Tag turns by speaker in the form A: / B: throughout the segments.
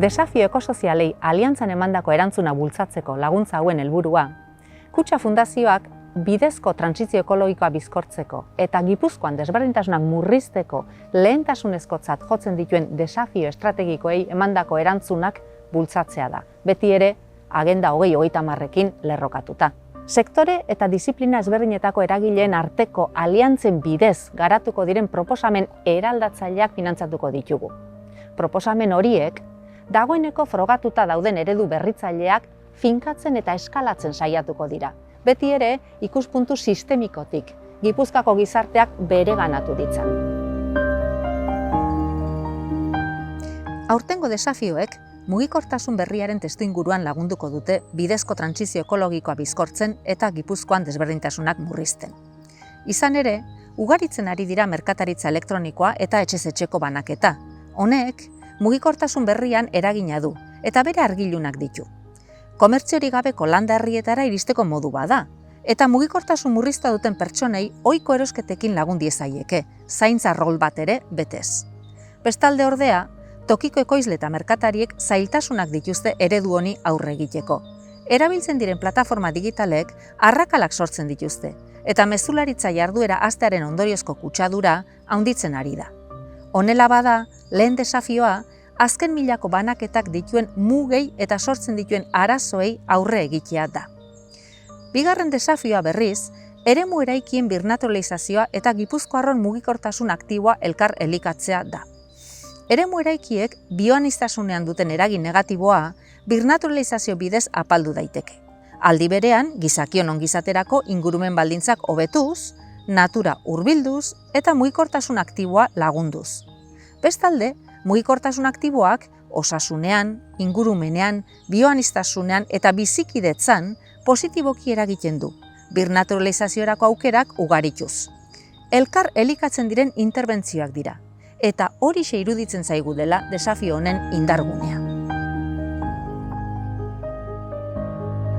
A: Desafio ekosozialei aliantzan emandako erantzuna bultzatzeko laguntza hauen helburua, Kutxa Fundazioak bidezko trantsizio ekologikoa bizkortzeko eta Gipuzkoan desberdintasunak murrizteko lehentasunezkotzat jotzen dituen desafio estrategikoei emandako erantzunak bultzatzea da, beti ere Agenda 2030ekin lerrokatuta. Sektore eta disiplina ezberdinetako eragileen arteko aliantzen bidez garatuko diren proposamen eraldatzaileak finantzatuko ditugu. Proposamen horiek dagoeneko frogatuta dauden eredu berritzaileak finkatzen eta eskalatzen saiatuko dira. Beti ere ikuspuntu sistemikotik, Gipuzkoako gizarteak bereganatu ditzan. Aurtengo desafioek mugikortasun berriaren testuinguruan lagunduko dute bidezko trantsizio ekologikoa bizkortzen eta Gipuzkoan desberdintasunak murrizten. Izan ere, ugaritzen ari dira merkataritza elektronikoa eta etxez etxeko banaketa. Honek, mugikortasun berrian eragina du eta bere argilunak ditu. Komertziorik gabeko landa herrietara iristeko modu bada, eta mugikortasun murrizta duten pertsonei ohiko erosketekin lagun diezaieke, zaintza rol bat ere betez. Bestalde ordea, tokiko ekoizle eta merkatariek zailtasunak dituzte eredu honi aurre egiteko. Erabiltzen diren plataforma digitalek arrakalak sortzen dituzte, eta mezularitza jarduera hastearen ondoriozko kutsadura handitzen ari da. Honela bada, lehen desafioa, azken milako banaketak dituen mugei eta sortzen dituen arazoei aurre egitea da. Bigarren desafioa berriz, eremu eraikien birnaturalizazioa eta Gipuzkoarron mugikortasun aktiboa elkar elikatzea da. Eremu eraikiek bioaniztasunean duten eragin negatiboa birnaturalizazio bidez apaldu daiteke. Aldi berean, gizakion ongizaterako ingurumen baldintzak hobetuz, natura hurbilduz eta mugikortasun aktiboa lagunduz. Bestalde, mugikortasun aktiboak osasunean, ingurumenean, bioaniztasunean eta bizikidetzan positiboki eragiten du, birnaturalizaziorako aukerak ugarituz. Elkar elikatzen diren interbentzioak dira, eta horixe iruditzen zaigu dela desafio honen indargunea.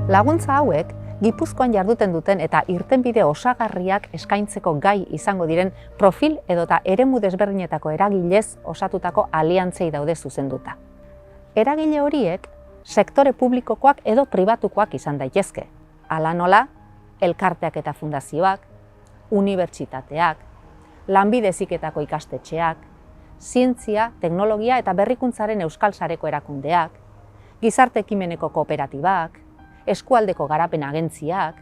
A: Laguntza hauek, Gipuzkoan jarduten duten eta irtenbide osagarriak eskaintzeko gai izango diren profil edota eremu desberdinetako eragilez osatutako aliantzei daude zuzenduta. Eragile horiek, sektore publikokoak edo pribatukoak izan daitezke. Hala nola, elkarteak eta fundazioak, unibertsitateak, lanbide heziketako ikastetxeak, zientzia, teknologia eta berrikuntzaren euskal sareko erakundeak, gizarte ekimeneko kooperatibak, eskualdeko garapen agentziak,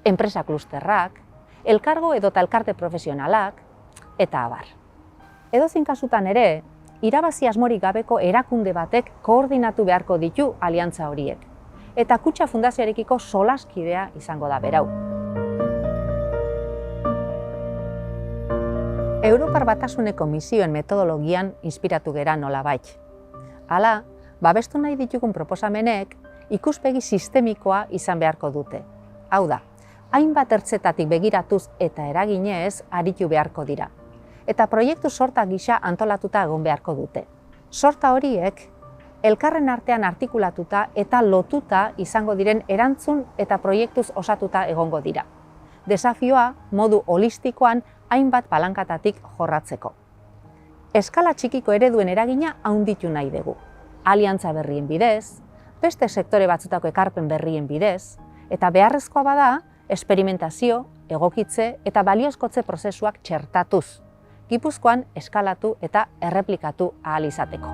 A: enpresa klusterrak, elkargo edota elkarte profesionalak, eta abar. Edozein kasutan ere, irabazi asmorik gabeko erakunde batek koordinatu beharko ditu aliantza horiek, eta Kutxa Fundazioarekiko solaskidea izango da berau. Europar Batasuneko misioen metodologian inspiratu gera nolabait. Hala, babestu nahi ditugun proposamenek ikuspegi sistemikoa izan beharko dute. Hau da, hainbat ertzetatik begiratuz eta eraginez aritu beharko dira. Eta proiektu sorta gisa antolatuta egon beharko dute. Sorta horiek, elkarren artean artikulatuta eta lotuta izango diren erantzun eta proiektuz osatuta egongo dira. Desafioa modu holistikoan hainbat palankatatik jorratzeko. Eskala txikiko ereduen eragina handitu nahi dugu. Aliantza berrien bidez, beste sektore batzutako ekarpen berrien bidez, eta beharrezkoa bada, esperimentazio, egokitze eta baliozkotze prozesuak txertatuz, Gipuzkoan eskalatu eta erreplikatu ahal izateko.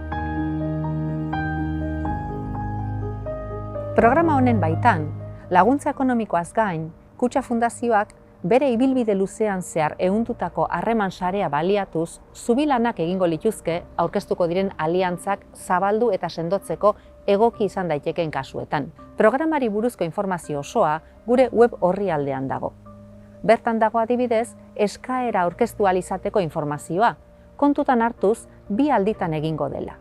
A: Programa honen baitan, laguntza ekonomikoaz gain, Kutxa Fundazioak bere ibilbide luzean zehar ehundutako harreman sarea baliatuz, zubilanak egingo lituzke aurkeztuko diren aliantzak zabaldu eta sendotzeko egoki izan daitekeen kasuetan. Programari buruzko informazio osoa gure web orrialdean dago. Bertan dago adibidez, eskaera aurkeztu ahal izateko informazioa, kontutan hartuz 2 alditan egingo dela.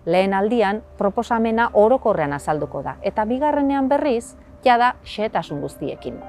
A: Lehen aldian, proposamena orokorrean azalduko da, eta bigarrenean berriz, jada xehetasun guztiekin.